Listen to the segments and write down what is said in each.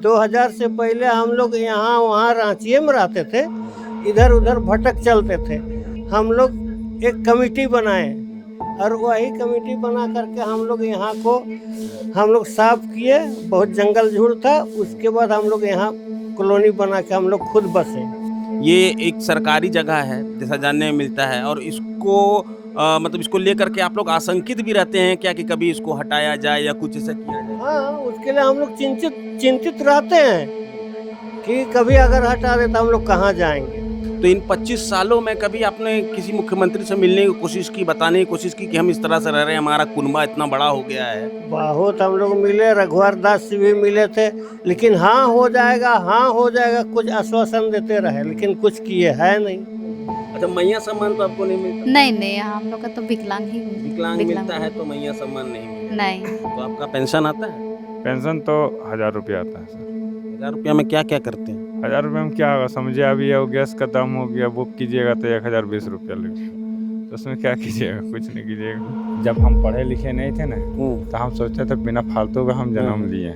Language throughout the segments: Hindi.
2000 से पहले हम लोग यहाँ वहाँ रांची में रहते थे, इधर उधर भटक चलते थे। हम लोग एक कमेटी बनाए और वही कमेटी बना करके हम लोग यहाँ को हम लोग साफ किए। बहुत जंगल झाड़ था, उसके बाद हम लोग यहाँ कॉलोनी बना के हम लोग खुद बसे। ये एक सरकारी जगह है जैसा जानने में मिलता है, और इसको मतलब इसको लेकर के आप लोग आशंकित भी रहते हैं क्या कि कभी इसको हटाया जाए या कुछ ऐसा किया जाए? हाँ, उसके लिए हम लोग चिंतित रहते हैं कि कभी अगर हटा दे तो हम लोग कहाँ जाएंगे। तो इन 25 सालों में कभी आपने किसी मुख्यमंत्री से मिलने की कोशिश की, बताने की कोशिश की कि हम इस तरह से रह रहे हैं, हमारा कुनबा इतना बड़ा हो गया है? बहुत हम लोग मिले, रघुवर दास से भी मिले थे, लेकिन हाँ हो जाएगा, हाँ हो जाएगा, कुछ आश्वासन देते रहे, लेकिन कुछ किए है नहीं। अच्छा, मैया सम्मान तो आपको नहीं मिलता? नहीं नहीं, हम लोग का तो विकलांग ही विकलांग मिलता है तो मैया सम्मान नहीं मिलता? नहीं। तो आपका पेंशन आता है? पेंशन तो 1000 रुपया आता है सर। 1000 रुपया में क्या क्या करते हैं? 1000 रुपये में क्या होगा, समझिए अभी ये गैस का दाम हो गया, बुक कीजिएगा तो 1020 रुपया लगेगा, तो उसमें क्या कीजिएगा, कुछ नहीं कीजिएगा। जब हम पढ़े लिखे नहीं थे ना, तो हम सोचते थे बिना फालतू का हम जन्म लिए,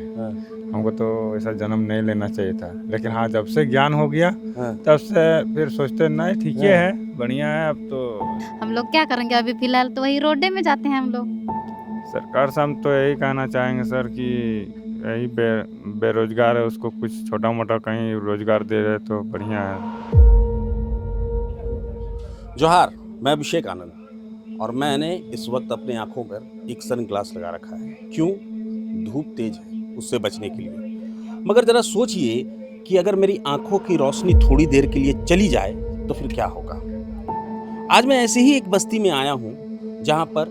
हमको तो ऐसा जन्म नहीं लेना चाहिए था। लेकिन हाँ, जब से ज्ञान हो गया तब से फिर सोचते नहीं ठीक है, बढ़िया है। अब तो हम लोग क्या करेंगे, अभी फिलहाल तो वही रोडे में जाते हैं हम लोग। सरकार से हम तो यही कहना चाहेंगे सर कि यही बेरोजगार है, उसको कुछ छोटा मोटा कहीं रोजगार दे रहे तो बढ़िया है। जोहार, मैं अभिषेक आनंद, और मैंने इस वक्त अपने आंखों पर एक सन ग्लास लगा रखा है। क्यों? धूप तेज है, उससे बचने के लिए। मगर जरा सोचिए कि अगर मेरी आंखों की रोशनी थोड़ी देर के लिए चली जाए तो फिर क्या होगा। आज मैं ऐसे ही एक बस्ती में आया हूं जहां पर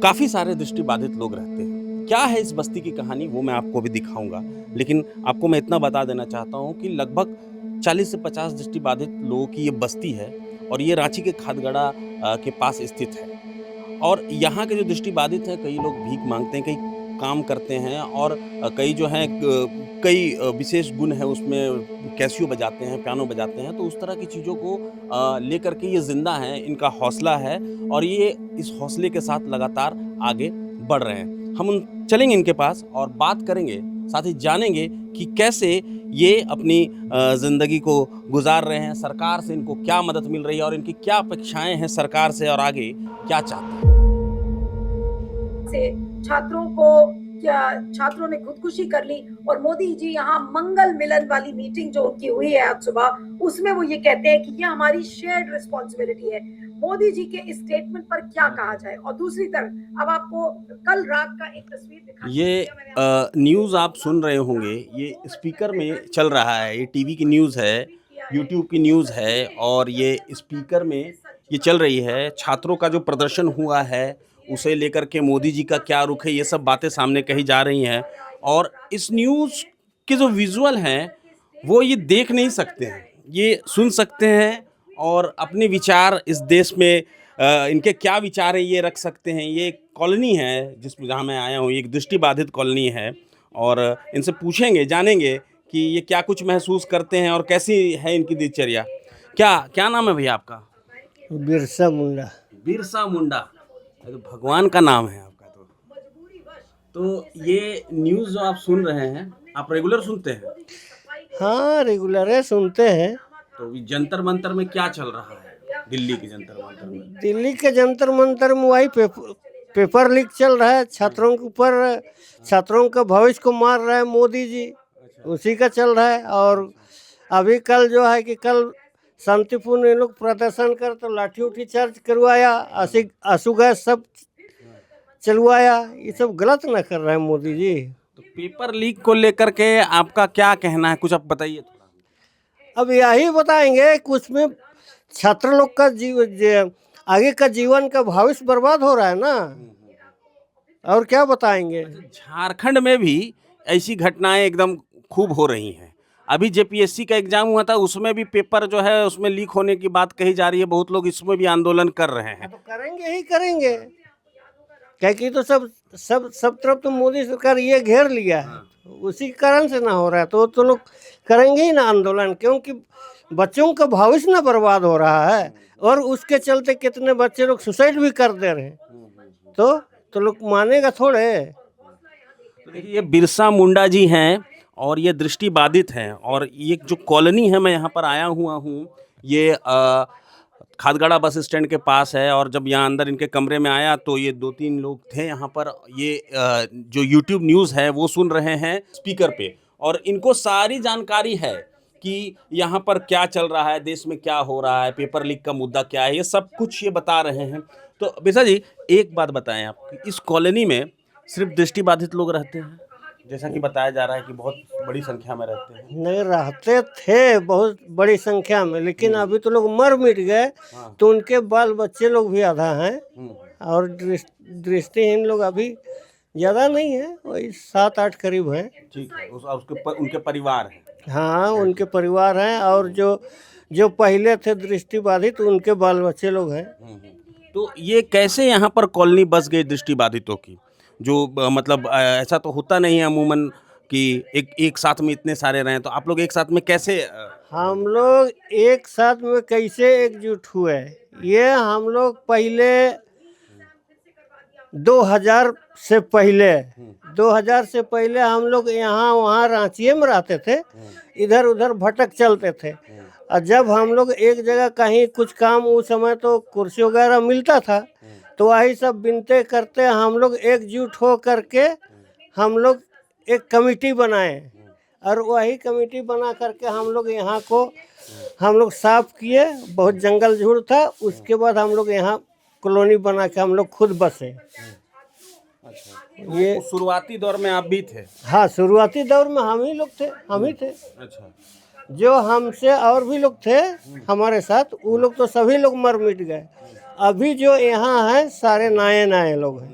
काफी सारे दृष्टिबाधित लोग रहते हैं। क्या है इस बस्ती की कहानी, वो मैं आपको भी दिखाऊंगा, लेकिन आपको मैं इतना बता देना चाहता हूं कि लगभग 40 से 50 दृष्टिबाधित लोगों की ये बस्ती है, और ये रांची के खादगड़ा के पास स्थित है। और यहाँ के जो दृष्टिबाधित हैं, कई लोग भीख मांगते हैं, कई काम करते हैं, और कई जो हैं कई विशेष गुण है उसमें, कैसियो बजाते हैं, पियानो बजाते हैं। तो उस तरह की चीज़ों को लेकर के ये जिंदा हैं, इनका हौसला है, और ये इस हौसले के साथ लगातार आगे बढ़ रहे हैं। हम चलेंगे इनके पास और बात करेंगे, साथ ही जानेंगे कि कैसे ये अपनी ज़िंदगी को गुजार रहे हैं, सरकार से इनको क्या मदद मिल रही है, और इनकी क्या अपेक्षाएं हैं सरकार से, और आगे क्या चाहते हैं। छात्रों ने खुदकुशी कर ली, और मोदी जी यहाँ मंगल मिलन वाली मीटिंग जो उनकी हुई है आज सुबह, उसमें वो ये कहते हैं कि ये हमारी शेयर्ड रिस्पॉन्सिबिलिटी है। मोदी जी के इस स्टेटमेंट पर क्या कहा जाए। और दूसरी तरफ अब आपको कल रात का एक तस्वीर दिखा, ये न्यूज़ आप सुन रहे होंगे, ये स्पीकर में चल रहा है, ये टीवी की न्यूज़ है, यूट्यूब की न्यूज़ है, और ये स्पीकर में ये चल रही है। छात्रों का जो प्रदर्शन हुआ है उसे लेकर के मोदी जी का क्या रुख है, ये सब बातें सामने कही जा रही हैं, और इस न्यूज़ के जो विजुअल हैं वो ये देख नहीं सकते हैं, ये सुन सकते हैं, और अपने विचार इस देश में इनके क्या विचार हैं ये रख सकते हैं। ये एक कॉलोनी है जिसमें जहाँ मैं आया हूँ, एक दृष्टिबाधित कॉलोनी है, और इनसे पूछेंगे, जानेंगे कि ये क्या कुछ महसूस करते हैं और कैसी है इनकी दिनचर्या। क्या नाम है भैया आपका? बिरसा मुंडा। बिरसा मुंडा, तो भगवान का नाम है आपका। तो ये न्यूज़ जो आप सुन रहे हैं, आप रेगुलर सुनते हैं? हाँ, रेगुलर है, सुनते हैं। तो जंतर मंतर में क्या चल रहा है, दिल्ली के जंतर मंतर में? दिल्ली के जंतर मंतर में वही पेपर लीक चल रहा है, छात्रों के ऊपर, छात्रों का भविष्य को मार रहा है मोदी जी, उसी का चल रहा है। और अभी कल जो है कि कल शांतिपूर्ण ये लोग प्रदर्शन कर तो लाठी उठी चार्ज करवाया, आंसू गैस सब चलवाया। ये सब गलत ना कर रहे हैं मोदी जी। तो पेपर लीक को लेकर के आपका क्या कहना है, कुछ आप बताइए थोड़ा। अब यही बताएंगे कि उसमें छात्र लोग का आगे का जीवन का भविष्य बर्बाद हो रहा है ना, और क्या बताएंगे। झारखंड में भी ऐसी घटनाएं एकदम खूब हो रही हैं। अभी जेपीएससी का एग्जाम हुआ था, उसमें भी पेपर जो है उसमें लीक होने की बात कही जा रही है। बहुत लोग इसमें भी आंदोलन कर रहे हैं। तो करेंगे ही करेंगे, क्योंकि तो सब तरफ तो मोदी सरकार ये घेर लिया है, उसी कारण से ना हो रहा है। तो लोग करेंगे ही ना आंदोलन, क्योंकि बच्चों का भविष्य ना बर्बाद हो रहा है, और उसके चलते कितने बच्चे लोग सुसाइड भी कर दे रहे हैं। तो लोग मानेगा थोड़े। तो देखिए, ये बिरसा मुंडा जी हैं, और ये दृष्टि बाधित हैं, और ये जो कॉलोनी है मैं यहाँ पर आया हुआ हूँ, ये खादगड़ा बस स्टैंड के पास है। और जब यहाँ अंदर इनके कमरे में आया तो ये 2-3 लोग थे यहाँ पर, ये जो यूट्यूब न्यूज़ है वो सुन रहे हैं स्पीकर पे, और इनको सारी जानकारी है कि यहाँ पर क्या चल रहा है, देश में क्या हो रहा है, पेपर लीक का मुद्दा क्या है, ये सब कुछ ये बता रहे हैं। तो बिरसा जी, एक बात बताएं आप, इस कॉलोनी में सिर्फ दृष्टिबाधित लोग रहते हैं, जैसा कि बताया जा रहा है कि बहुत बड़ी संख्या में रहते हैं? नहीं, रहते थे बहुत बड़ी संख्या में, लेकिन अभी तो लोग मर मिट गए, तो उनके बाल बच्चे लोग भी आधा हैं, और दृष्टिहीन लोग अभी ज़्यादा नहीं है, वही 7-8 करीब हैं। ठीक है, उनके परिवार हैं। हाँ, उनके परिवार हैं, और जो पहले थे दृष्टिबाधित उनके बाल बच्चे लोग हैं। तो ये कैसे यहाँ पर कॉलोनी बस गई दृष्टिबाधितों की? जो मतलब ऐसा तो होता नहीं है अमूमन कि एक साथ में इतने सारे रहें, तो आप लोग एक साथ में कैसे हम लोग एक साथ में कैसे एकजुट हुए, ये हम लोग पहले 2000 से पहले हम लोग यहाँ वहाँ रांची में रहते थे, इधर उधर भटक चलते थे। और जब हम लोग एक जगह कहीं कुछ काम, उस समय तो कुर्सी वगैरह मिलता था, तो वही सब बिनते करते हम लोग एकजुट हो करके हम लोग एक कमेटी बनाए, और वही कमेटी बना करके हम लोग यहाँ को हम लोग साफ किए। बहुत जंगल झाड़ था, उसके बाद हम लोग यहाँ कॉलोनी बना के हम लोग खुद बसे। ये शुरुआती दौर में आप भी थे? हाँ, शुरुआती दौर में हम ही लोग थे, हम ही थे। अच्छा। जो हमसे और भी लोग थे हमारे साथ, वो लोग तो सभी लोग मर मिट गए। अभी जो यहाँ हैं सारे नए लोग हैं,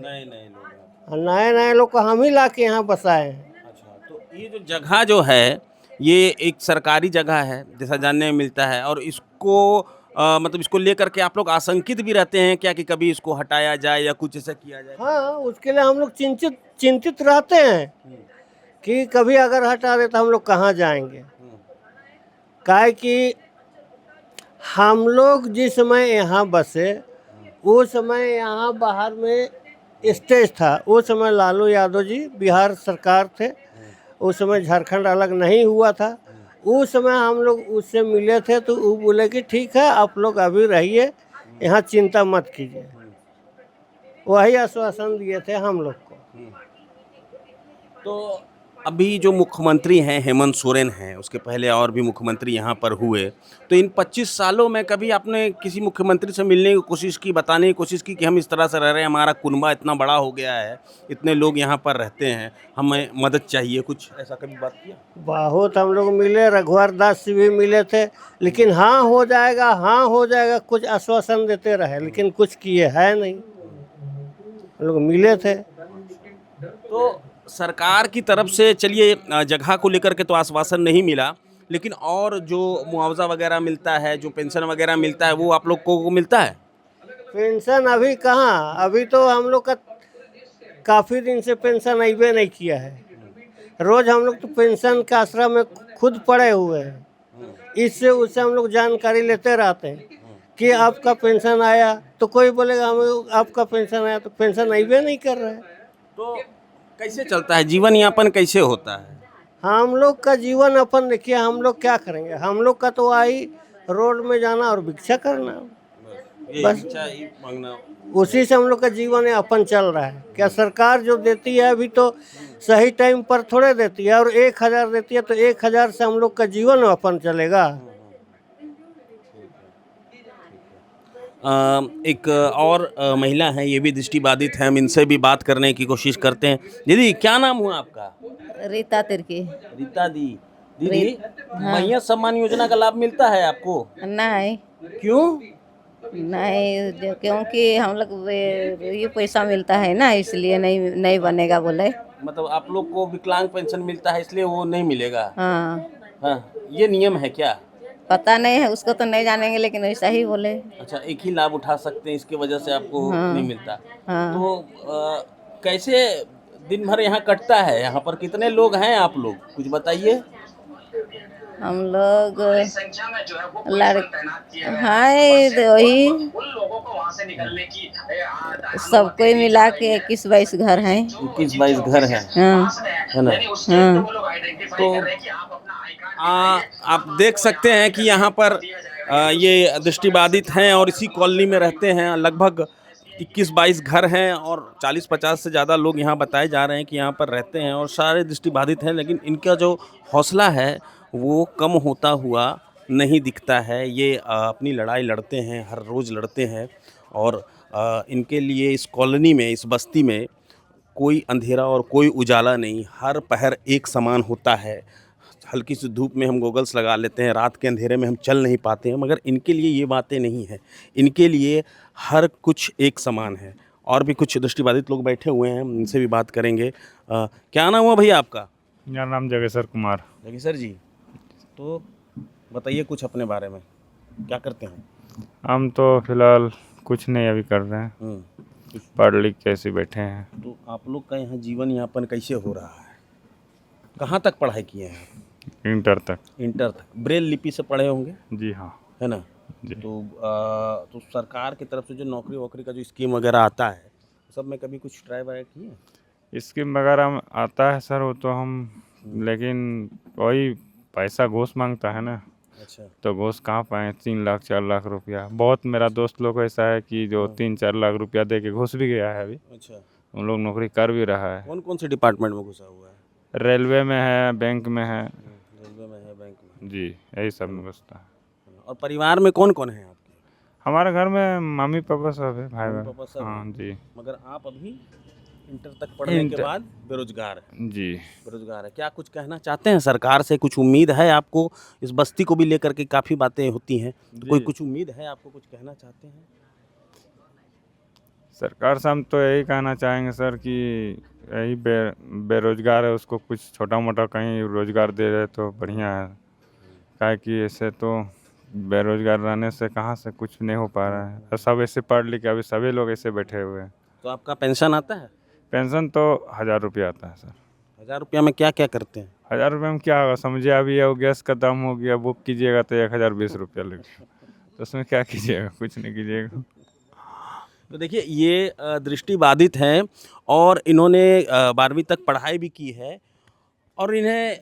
नए लोग को हम ही ला के यहाँ बसाए हैं। अच्छा, तो ये जो जगह जो है ये एक सरकारी जगह है जैसा जानने में मिलता है, और इसको मतलब इसको लेकर के आप लोग आशंकित भी रहते हैं क्या कि कभी इसको हटाया जाए या कुछ ऐसा किया जाए? हाँ, उसके लिए हम लोग चिंतित रहते हैं कि कभी अगर हटा दे तो हम लोग कहाँ जाएंगे। काहे कि हम लोग जिस समय यहाँ बसे, वो समय यहाँ बाहर में स्टेज था, उस समय लालू यादव जी बिहार सरकार थे, उस समय झारखंड अलग नहीं हुआ था। उस समय हम लोग उससे मिले थे, तो वो बोले कि ठीक है आप लोग अभी रहिए, यहाँ चिंता मत कीजिए। वही आश्वासन दिए थे हम लोग को। तो अभी जो मुख्यमंत्री हैं हेमंत सोरेन हैं, उसके पहले और भी मुख्यमंत्री यहाँ पर हुए, तो इन 25 सालों में कभी आपने किसी मुख्यमंत्री से मिलने की कोशिश की, बताने की कोशिश की कि हम इस तरह से रह रहे हैं, हमारा कुनबा इतना बड़ा हो गया है, इतने लोग यहाँ पर रहते हैं, हमें मदद चाहिए, कुछ ऐसा कभी बात किया? बहुत हम लोग मिले, रघुवर दास से भी मिले थे, लेकिन हाँ हो जाएगा कुछ आश्वासन देते रहे, लेकिन कुछ किए है नहीं। हम लोग मिले थे। तो सरकार की तरफ से चलिए जगह को लेकर के तो आश्वासन नहीं मिला, लेकिन और जो मुआवजा वगैरह मिलता है, जो पेंशन वगैरह मिलता है, वो आप लोग को मिलता है? पेंशन अभी कहाँ, अभी तो हम लोग का काफ़ी दिन से पेंशन अइबे नहीं किया है। रोज़ हम लोग तो पेंशन के आसरा में खुद पड़े हुए हैं, इससे उससे हम लोग जानकारी लेते रहते हैं कि आपका पेंशन आया, तो कोई बोलेगा हम आपका पेंशन आया, तो पेंशन अइबे नहीं कर रहा है। तो कैसे चलता है, जीवन यापन कैसे होता है? हम लोग का जीवन अपन देखिए, हम लोग क्या करेंगे, हम लोग का तो आई रोड में जाना और भिक्षा करना, बस मांगना, उसी से हम लोग का जीवन अपन चल रहा है। क्या सरकार जो देती है अभी तो सही टाइम पर थोड़े देती है, और 1000 देती है तो 1000 से हम लोग का जीवन अपन चलेगा। एक और महिला है, ये भी दृष्टिबाधित है, हम इनसे भी बात करने की कोशिश करते हैं। दीदी क्या नाम हुआ आपका? रीता तिर्की। रीता दीदी, महिला सम्मान योजना का लाभ मिलता है आपको? नहीं। क्यों? नहीं, क्योंकि हम लोग ये पैसा मिलता है ना, इसलिए नहीं बनेगा बोले। मतलब आप लोग को विकलांग पेंशन मिलता है इसलिए वो नहीं मिलेगा? हाँ, ये नियम है क्या? पता नहीं है, उसको तो नहीं जानेंगे, लेकिन ऐसा ही बोले। अच्छा, एक ही लाभ उठा सकते हैं, इसकी वजह से आपको नहीं मिलता। हाँ। तो कैसे दिन भर यहाँ कटता है? यहाँ पर कितने लोग हैं आप लोग, कुछ बताइए। हम लोग लड़के हैं वही सबको ही मिला के 21-22 घर हैं। 21-22 घर हैं, हाँ है ना? हाँ तो आप देख सकते हैं कि यहाँ पर ये दृष्टिबाधित हैं और इसी कॉलोनी में रहते हैं। लगभग 21-22 घर हैं और 40-50 से ज़्यादा लोग यहाँ बताए जा रहे हैं कि यहाँ पर रहते हैं और सारे दृष्टिबाधित हैं, लेकिन इनका जो हौसला है वो कम होता हुआ नहीं दिखता है। ये अपनी लड़ाई लड़ते हैं, हर रोज़ लड़ते हैं और इनके लिए इस कॉलोनी में, इस बस्ती में कोई अंधेरा और कोई उजाला नहीं, हर पहर एक समान होता है। हल्की सी धूप में हम गॉगल्स लगा लेते हैं, रात के अंधेरे में हम चल नहीं पाते हैं, मगर इनके लिए ये बातें नहीं हैं। इनके लिए हर कुछ एक समान है। और भी कुछ दृष्टिबाधित लोग बैठे हुए हैं, उनसे भी बात करेंगे। क्या नाम हुआ भैया आपका? मेरा नाम जगेश्वर कुमार। जगेश्वर जी, तो बताइए कुछ अपने बारे में, क्या करते हैं? हम तो फिलहाल कुछ नहीं अभी कर रहे हैं, पढ़ लिख के ऐसे बैठे हैं। तो आप लोग का यहाँ जीवन यापन कैसे हो रहा है? कहाँ तक पढ़ाई किए हैं? इंटर तक। इंटर तक। ब्रेल लिपि से पढ़े होंगे, जी हाँ है ना? जी। तो सरकार की तरफ से जो नौकरी वोकरी का जो स्कीम वगैरह आता है, सब में कभी कुछ ट्राई वाई किए? स्कीम वगैरह आता है सर, वो तो हम, लेकिन वही पैसा घूस मांगता है ना, अच्छा, तो घूस कहाँ पाए? 3 लाख 4 लाख रुपया। बहुत मेरा दोस्त लोग ऐसा है कि जो 3-4 लाख रुपया दे के घुस भी गया है अभी, अच्छा। उन लोग नौकरी कर भी रहा है। कौन कौन से डिपार्टमेंट में घुसा हुआ है? रेलवे में है, बैंक में है। रेलवे में है, बैंक में। जी, यही सब में घुसता है। और परिवार में कौन कौन है आपके? हमारे घर में मम्मी पापा सब है, भाई मम्मी बहन। पापा सब हाँ हैं। जी मगर आप अभी इंटर तक पढ़ने के बाद बेरोजगार हैं। जी। बेरोजगार है। क्या कुछ कहना चाहते हैं सरकार से? कुछ उम्मीद है आपको? इस बस्ती को भी लेकर के काफ़ी बातें होती हैं, तो कोई कुछ उम्मीद है आपको? कुछ कहना चाहते हैं? सरकार से हम तो यही कहना चाहेंगे सर कि यही बेरोजगार है, उसको कुछ छोटा मोटा कहीं रोजगार दे रहे तो बढ़िया है। काहे कि ऐसे तो बेरोजगार रहने से कहाँ से कुछ नहीं हो पा रहा है, और सब ऐसे पढ़ लिख के अभी सभी लोग ऐसे बैठे हुए हैं। तो आपका पेंशन आता है? पेंशन तो 1000 रुपया आता है सर। 1000 रुपया में क्या क्या करते हैं? 1000 रुपये में क्या होगा? समझिए अभी वो गैस का दाम हो गया, बुक कीजिएगा तो 1020 रुपया लगेगा, तो उसमें क्या कीजिएगा? कुछ नहीं कीजिएगा। तो देखिए, ये दृष्टिबाधित हैं और इन्होंने 12वीं तक पढ़ाई भी की है और इन्हें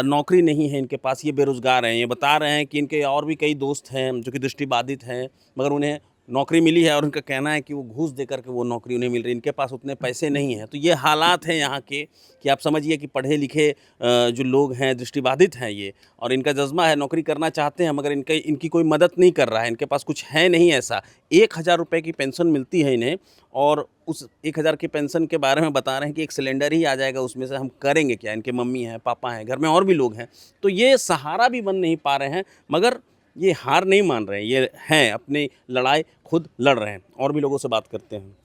नौकरी नहीं है इनके पास। ये बेरोज़गार हैं। ये बता रहे हैं कि इनके और भी कई दोस्त हैं जो कि दृष्टिबाधित हैं, मगर उन्हें नौकरी मिली है और उनका कहना है कि वो घूस दे कर के वो नौकरी उन्हें मिल रही है। इनके पास उतने पैसे नहीं हैं। तो ये हालात हैं यहाँ के कि आप समझिए कि पढ़े लिखे जो लोग हैं, दृष्टिबाधित हैं ये, और इनका जज्बा है, नौकरी करना चाहते हैं, मगर इनकी कोई मदद नहीं कर रहा है। इनके पास कुछ है नहीं ऐसा। 1000 रुपये की पेंशन मिलती है इन्हें और उस 1000 की पेंशन के बारे में बता रहे हैं कि एक सिलेंडर ही आ जाएगा, उसमें से हम करेंगे क्या? इनके मम्मी हैं, पापा हैं, घर में और भी लोग हैं। तो ये सहारा भी बन नहीं पा रहे हैं, मगर ये हार नहीं मान रहे हैं। ये हैं, अपनी लड़ाई खुद लड़ रहे हैं। और भी लोगों से बात करते हैं।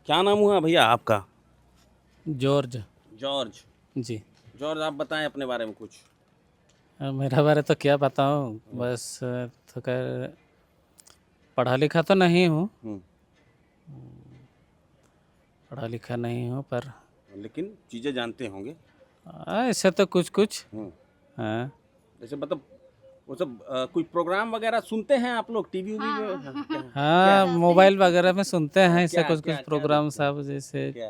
क्या नाम हुआ भैया आपका? जॉर्ज। जॉर्ज। जी। जॉर्ज, आप बताएं अपने बारे में कुछ। मेरा बारे तो क्या बताऊँ, बस तो कर पढ़ा लिखा तो नहीं हूँ, पढ़ा लिखा नहीं हूँ, पर लेकिन चीज़ें जानते होंगे। ऐसे तो कुछ कुछ। हाँ। जैसे मतलब वो सब कोई प्रोग्राम वगैरह सुनते हैं आप लोग टीवी में? हाँ, मोबाइल वगैरह में सुनते हैं ऐसे क्या- कुछ क्या- कुछ क्या प्रोग्राम देखते हैं? सब, जैसे क्या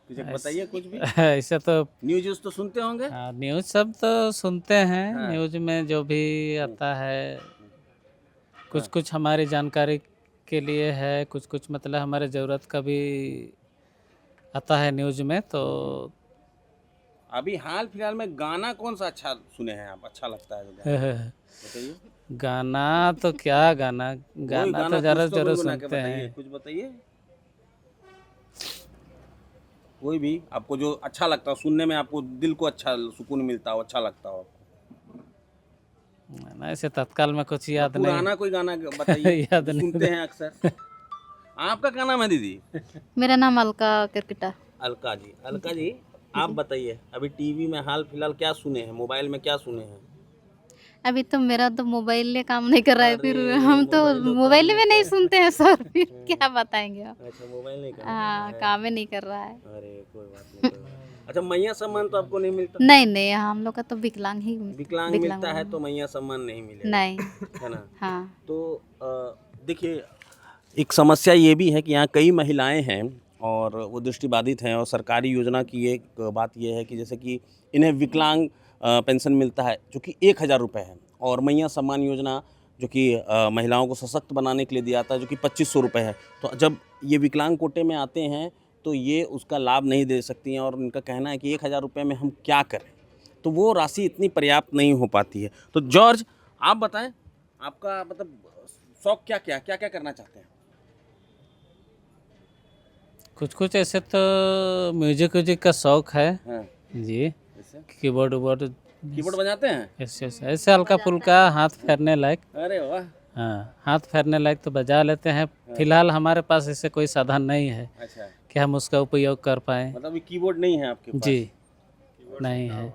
कुछ बताइए कुछ भी। ऐसे तो न्यूज़ तो सुनते होंगे। हाँ, न्यूज़ सब तो सुनते हैं। हाँ। न्यूज़ में जो भी आता है, कुछ कुछ हमारी जानकारी के लिए है, कुछ कुछ मतलब हमारे ज़रूरत का भी आता है न्यूज़ में। तो अभी हाल फिलहाल में गाना कौन सा अच्छा सुने हैं आप? अच्छा लगता है जो गाना? बताइए। गाना तो क्या गाना, कोई गाना तो कुछ ज़रूर तो ज़रूर गुनगुना के सुनते बताइए, हैं। कुछ बताइए। कोई भी आपको जो अच्छा लगता हो, सुनने में आपको दिल को अच्छा सुकून मिलता हो, अच्छा लगता हो आपको। ना ऐसे तत्काल में कुछ याद नहीं। पुराना कोई गाना बताइए। याद नहीं। सुनते हैं अक्सर। आपका क्या नाम है दीदी? मेरा नाम अलका किरकिटा। अलका जी। अलका जी, आप बताइए, अभी टीवी में हाल फिलहाल क्या सुने हैं? मोबाइल में क्या सुने हैं? अभी तो मेरा तो मोबाइल काम नहीं कर रहा है, फिर अरे, हम तो मोबाइल तो मोबाइल काम में नहीं नहीं कर- सुनते हैं सर, फिर क्या बताएंगे आप? अच्छा, मोबाइल नहीं कर हाँ, काम ही नहीं कर रहा है। अरे कोई बात नहीं, कोई बात नहीं। अच्छा, मैया सम्मान तो आपको नहीं मिलता? नहीं नहीं, हम लोग का तो विकलांग ही विकलांग मिलता है तो मैया सम्मान नहीं मिलेगा, नहीं। है ना? हाँ। तो देखिए, एक समस्या ये भी है कि यहाँ कई महिलाएं हैं और वो दृष्टिबाधित हैं, और सरकारी योजना की एक बात ये है कि जैसे कि इन्हें विकलांग पेंशन मिलता है जो कि 1000 रुपये है, और मैया सम्मान योजना जो कि महिलाओं को सशक्त बनाने के लिए दिया जाता है जो कि 2500 रुपये है। तो जब ये विकलांग कोटे में आते हैं तो ये उसका लाभ नहीं दे सकती हैं, और उनका कहना है कि 1000 रुपये में हम क्या करें, तो वो राशि इतनी पर्याप्त नहीं हो पाती है। तो जॉर्ज, आप बताएं, आपका मतलब शौक क्या क्या करना चाहते हैं? कुछ कुछ ऐसे तो म्यूजिक का शौक है हाँ, जी। जैसे कीबोर्ड वोर्ड कीबोर्ड बजाते हैं? ऐसे हल्का फुल्का हाथ फेरने लायक। अरे वाह, हाँ, हाथ फेरने लायक तो बजा लेते हैं। फिलहाल हमारे पास ऐसे कोई साधन नहीं है अच्छा, कि हम उसका उपयोग कर पाएँ। मतलब ये कीबोर्ड नहीं है आपके पास? जी नहीं है।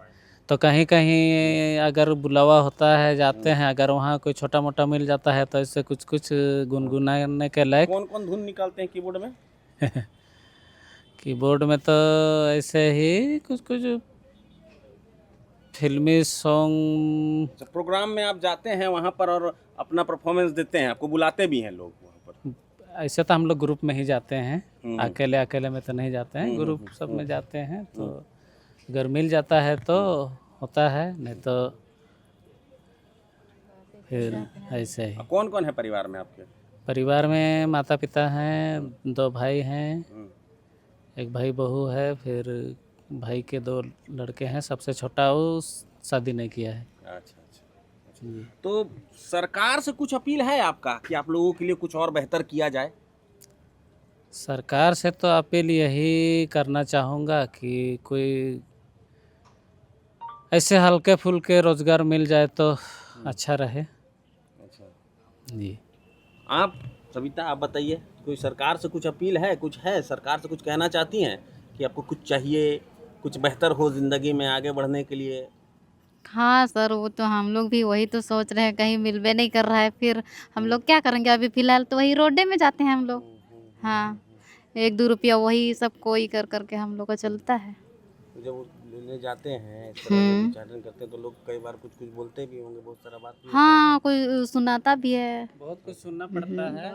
तो कहीं कहीं अगर बुलावा होता है जाते हैं, अगर वहाँ कोई छोटा मोटा मिल जाता है तो इससे कुछ कुछ गुनगुनाने के लायक। कौन कौन धुन निकालते हैं कीबोर्ड में? कीबोर्ड में तो ऐसे ही कुछ कुछ फिल्मी सॉन्ग। अच्छा, प्रोग्राम में आप जाते हैं वहाँ पर और अपना परफॉर्मेंस देते हैं, आपको बुलाते भी हैं लोग वहाँ पर? ऐसे तो हम लोग ग्रुप में ही जाते हैं, हम्म। अकेले में तो नहीं जाते हैं, ग्रुप सब में जाते हैं। तो अगर मिल जाता है तो होता है, नहीं तो फिर ऐसे ही। कौन कौन है परिवार में आपके? परिवार में माता पिता हैं, 2 भाई हैं, हम्म, एक भाई बहू है, फिर भाई के 2 लड़के हैं, सबसे छोटा वो शादी नहीं किया है। अच्छा अच्छा। तो सरकार से कुछ अपील है आपका कि आप लोगों के लिए कुछ और बेहतर किया जाए? सरकार से तो अपील यही करना चाहूँगा कि कोई ऐसे हल्के फुल्के रोजगार मिल जाए तो अच्छा रहे अच्छा, जी। आप सविता, आप बताइए, कोई सरकार से कुछ अपील है, कुछ है, सरकार से कुछ कहना चाहती हैं कि आपको कुछ चाहिए, कुछ बेहतर हो ज़िंदगी में आगे बढ़ने के लिए? हाँ सर, वो तो हम लोग भी वही तो सोच रहे हैं, कहीं मिलबे नहीं कर रहा है, फिर हम लोग क्या करेंगे? अभी फ़िलहाल तो वही रोडे में जाते हैं हम लोग। हाँ, 1-2 रुपया वही सब कोई कर के हम लोग का चलता है। तो जब वो लेने जाते हैं, इस तरह से उच्चारण करते हैं, तो लोग कई बार कुछ कुछ बोलते भी होंगे, बहुत सारा बात भी हाँ, कोई सुनाता भी है। बहुत कुछ सुनना पड़ता है,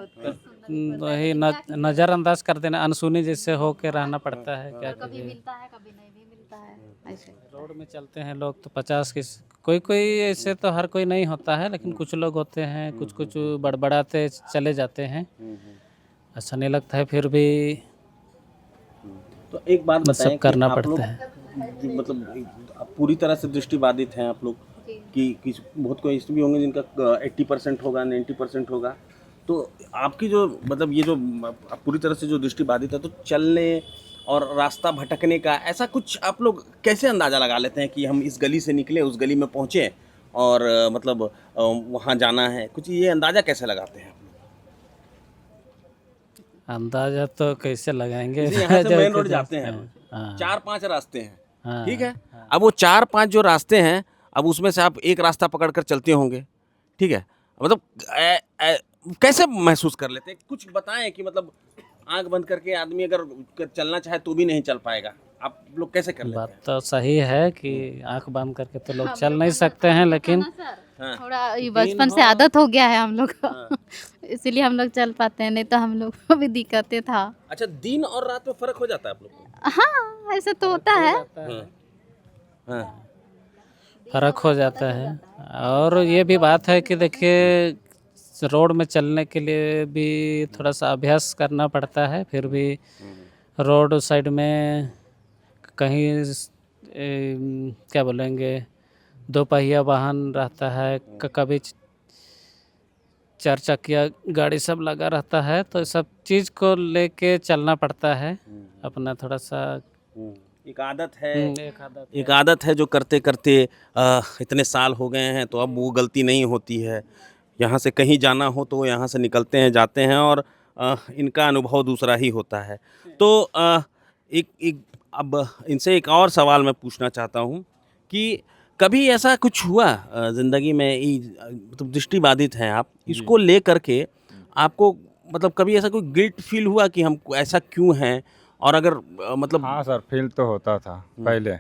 वही नज़रअंदाज कर देना, अनसुनी जैसे हो के रहना पड़ता है। क्या कभी करिए, मिलता है, कभी नहीं भी मिलता है, ऐसे। रोड में चलते हैं लोग तो 50 की, कोई कोई ऐसे तो हर कोई नहीं होता है, लेकिन कुछ लोग होते हैं, कुछ कुछ बड़बड़ाते चले जाते हैं, अच्छा नहीं लगता है, फिर भी तो एक बात बताएं सब करना कि आप लोग पड़ता है। मतलब आप पूरी तरह से दृष्टिबाधित हैं आप लोग कि बहुत कोई ऐसे भी होंगे जिनका 80% होगा, 90% होगा, तो आपकी जो मतलब ये जो आप पूरी तरह से जो दृष्टिबाधित है, तो चलने और रास्ता भटकने का ऐसा कुछ आप लोग कैसे अंदाज़ा लगा लेते हैं कि हम इस गली से निकले, उस गली में पहुँचे और मतलब वहाँ जाना है, कुछ ये अंदाज़ा कैसे लगाते हैं आप लोग? अंदाजा तो कैसे लगाएंगे? जैसे यहाँ से जब मेन के रोड जाते हैं, हाँ, 4-5 रास्ते हैं, हाँ, ठीक है? अब वो 4-5 जो रास्ते हैं, अब उसमें से आप एक रास्ता पकड़ कर चलते होंगे, ठीक है? मतलब कैसे महसूस कर लेते हैं? कुछ बताएं कि मतलब आंख बंद करके आदमी अगर चलना चाहे तो भी नहीं चल पाएगा, आप लोग कैसे कर लेते बात हैं? तो सही है कि आंख बंद करके तो लोग चल नहीं सकते हैं, लेकिन हाँ, थोड़ा ये बचपन से आदत हो गया है हम लोग को, इसीलिए हम लोग चल पाते हैं, नहीं तो हम लोग को भी दिक्कतें था। अच्छा, दिन और रात में फर्क हो जाता है आप लोग को? हाँ, ऐसा तो होता है। हाँ, फर्क हो जाता है। और ये भी बात है कि देखिए, रोड में चलने के लिए भी थोड़ा सा अभ्यास करना पड़ता है, फिर भी रोड साइड में कहीं क्या बोलेंगे, 2 पहिया वाहन रहता है, कभी 4 चक्किया गाड़ी सब लगा रहता है, तो सब चीज़ को लेके चलना पड़ता है अपना थोड़ा सा। एक आदत है, एक एक आदत है जो करते करते इतने साल हो गए हैं, तो अब वो गलती नहीं होती है। यहाँ से कहीं जाना हो तो यहाँ से निकलते हैं, जाते हैं, और इनका अनुभव दूसरा ही होता है। तो एक अब इनसे एक और सवाल मैं पूछना चाहता हूँ कि कभी ऐसा कुछ हुआ ज़िंदगी में, मतलब दृष्टिबाधित हैं आप, इसको ले करके आपको मतलब कभी ऐसा कोई गिल्ट फील हुआ कि हम ऐसा क्यों हैं, और अगर मतलब हाँ सर, फील तो होता था पहले,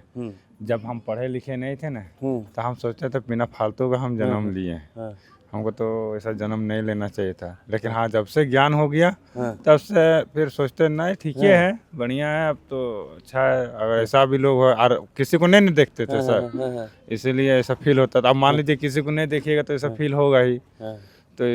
जब हम पढ़े लिखे नहीं थे ना, हम्म, तो हम सोचते थे बिना फालतू का हम जन्म लिए हैं। हमको तो ऐसा जन्म नहीं लेना चाहिए था। लेकिन हाँ, जब से ज्ञान हो गया हाँ। तब से फिर सोचते नहीं ठीक ही है, बढ़िया है, अब तो अच्छा है। अगर ऐसा भी लोग हो और किसी को नहीं देखते थे सर, इसीलिए ऐसा फील होता था। अब मान लीजिए किसी को नहीं देखिएगा तो ऐसा फील होगा ही। तो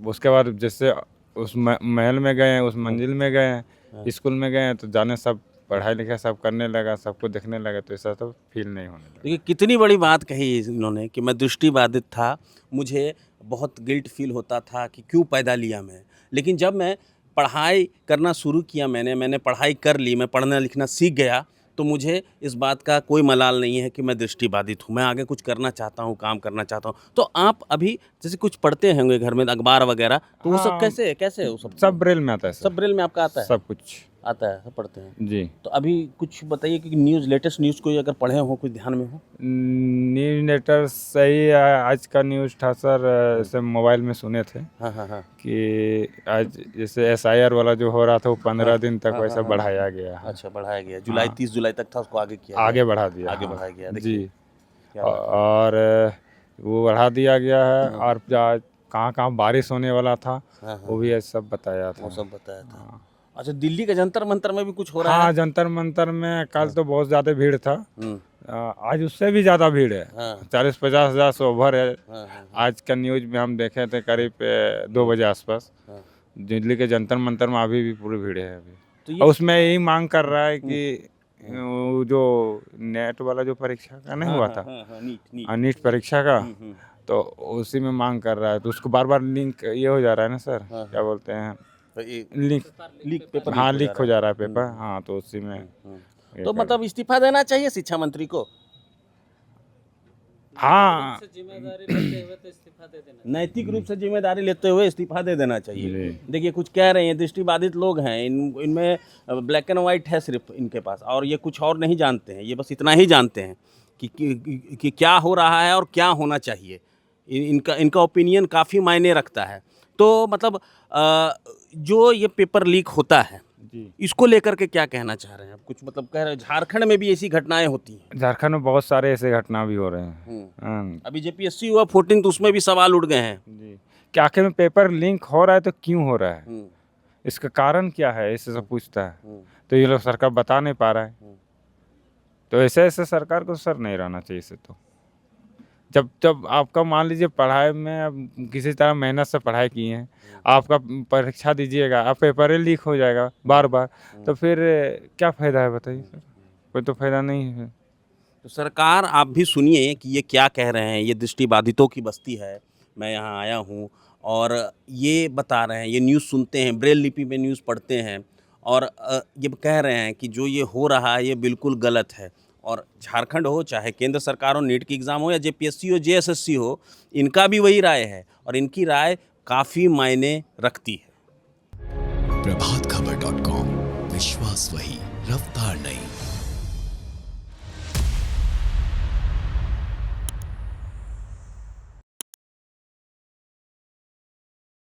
उसके बाद जैसे उस महल में गए, उस मंजिल में गए, स्कूल में गए, तो जाने सब पढ़ाई लिखाई सब करने लगा, सबको देखने लगा, तो ऐसा तो फील नहीं होने लगा। देखिए कितनी बड़ी बात कही इन्होंने कि मैं दृष्टिबाधित था, मुझे बहुत गिल्ट फील होता था कि क्यों पैदा लिया मैं। लेकिन जब मैं पढ़ाई करना शुरू किया, मैंने पढ़ाई कर ली, मैं पढ़ना लिखना सीख गया, तो मुझे इस बात का कोई मलाल नहीं है कि मैं दृष्टिबाधित हूँ। मैं आगे कुछ करना चाहता हूँ, काम करना चाहता हूँ। तो आप अभी जैसे कुछ पढ़ते होंगे घर में, अखबार वगैरह, तो वो सब कैसे है? वो सब ब्रेल में आता है सर। सब ब्रेल में आपका आता है? सब कुछ आता है, सब पढ़ते हैं जी। तो अभी कुछ बताइए कि न्यूज़, लेटेस्ट न्यूज़ कोई अगर पढ़े हो, कुछ ध्यान में हो? न्यूज लेटर सही है। आज का न्यूज़ था सर, ऐसे मोबाइल में सुने थे हाँ। कि आज जैसे SIR वाला जो हो रहा था वो 15 दिन तक वैसा बढ़ाया गया है। अच्छा, बढ़ाया गया। जुलाई 30 जुलाई तक था, उसको आगे किया आगे बढ़ा दिया, आगे हाँ। बढ़ाया गया। जी। देखिए, क्या बात है। और वो बढ़ा दिया गया है। और कहाँ कहाँ बारिश होने वाला था वो भी ये सब बताया था। वो सब बताया था। अच्छा, दिल्ली के जंतर मंतर में भी कुछ हो रहा है? हाँ, जंतर मंतर में कल तो बहुत ज़्यादा भीड़ था। आज उससे भी ज़्यादा भीड़ है। 40-50 हज़ार से ओवर है। आज का न्यूज़ में हम देखे थे करीब 2 बजे आसपास। दिल्ली के जंतर मंतर में अभी भी पूरी भीड़ है अभी। और उसमें यही मांग कर रहा है कि वो जो नेट वाला जो परीक्षा का नहीं हुआ था, नीट परीक्षा का, तो उसी में मांग कर रहा है। तो उसको बार बार लिंक ये हो जा रहा है ना सर, क्या बोलते हैं, लीक पेपर। हाँ, लीक हो जा रहा है पेपर। हाँ, तो उसी में तो मतलब इस्तीफा देना चाहिए शिक्षा मंत्री को। हाँ, नैतिक रूप से जिम्मेदारी लेते हुए इस्तीफा दे देना चाहिए। देखिए कुछ कह रहे हैं, दृष्टिबाधित लोग हैं, इनमें ब्लैक एंड वाइट है सिर्फ इनके पास, और ये कुछ और नहीं जानते हैं। ये बस इतना ही जानते हैं कि क्या हो रहा है और क्या होना चाहिए। इनका ओपिनियन काफ़ी मायने रखता है। तो मतलब जो ये पेपर लीक होता है जी, इसको लेकर के क्या कहना चाह रहे हैं आप? कुछ मतलब कह रहे हैं झारखंड में भी ऐसी घटनाएं होती हैं? झारखंड में बहुत सारे ऐसे घटना भी हो रहे हैं। अभी JPSC हुआ 14, तो उसमें भी सवाल उठ गए हैं जी, कि आखिर में पेपर लीक हो रहा है तो क्यों हो रहा है, इसका कारण क्या है, ऐसे सब पूछता है। तो ये लोग सरकार बता नहीं पा रहा है। तो ऐसे सरकार को सर नहीं रहना चाहिए। इसे तो जब आपका मान लीजिए पढ़ाई में अब किसी तरह मेहनत से पढ़ाई की है, आपका परीक्षा दीजिएगा, आप पेपर ही लीक हो जाएगा बार बार, तो फिर क्या फ़ायदा है बताइए सर? कोई तो फ़ायदा नहीं है। तो सरकार आप भी सुनिए कि ये क्या कह रहे हैं। ये दृष्टिबाधितों की बस्ती है, मैं यहाँ आया हूँ और ये बता रहे हैं, ये न्यूज़ सुनते हैं, ब्रेल लिपि में न्यूज़ पढ़ते हैं, और ये कह रहे हैं कि जो ये हो रहा है ये बिल्कुल गलत है। और झारखंड हो, चाहे केंद्र सरकार हो, नीट की एग्ज़ाम हो, या JPSC हो, JSSC हो, इनका भी वही राय है और इनकी राय काफ़ी मायने रखती है। प्रभातखबर.com, विश्वास वही, रफ्तार नहीं।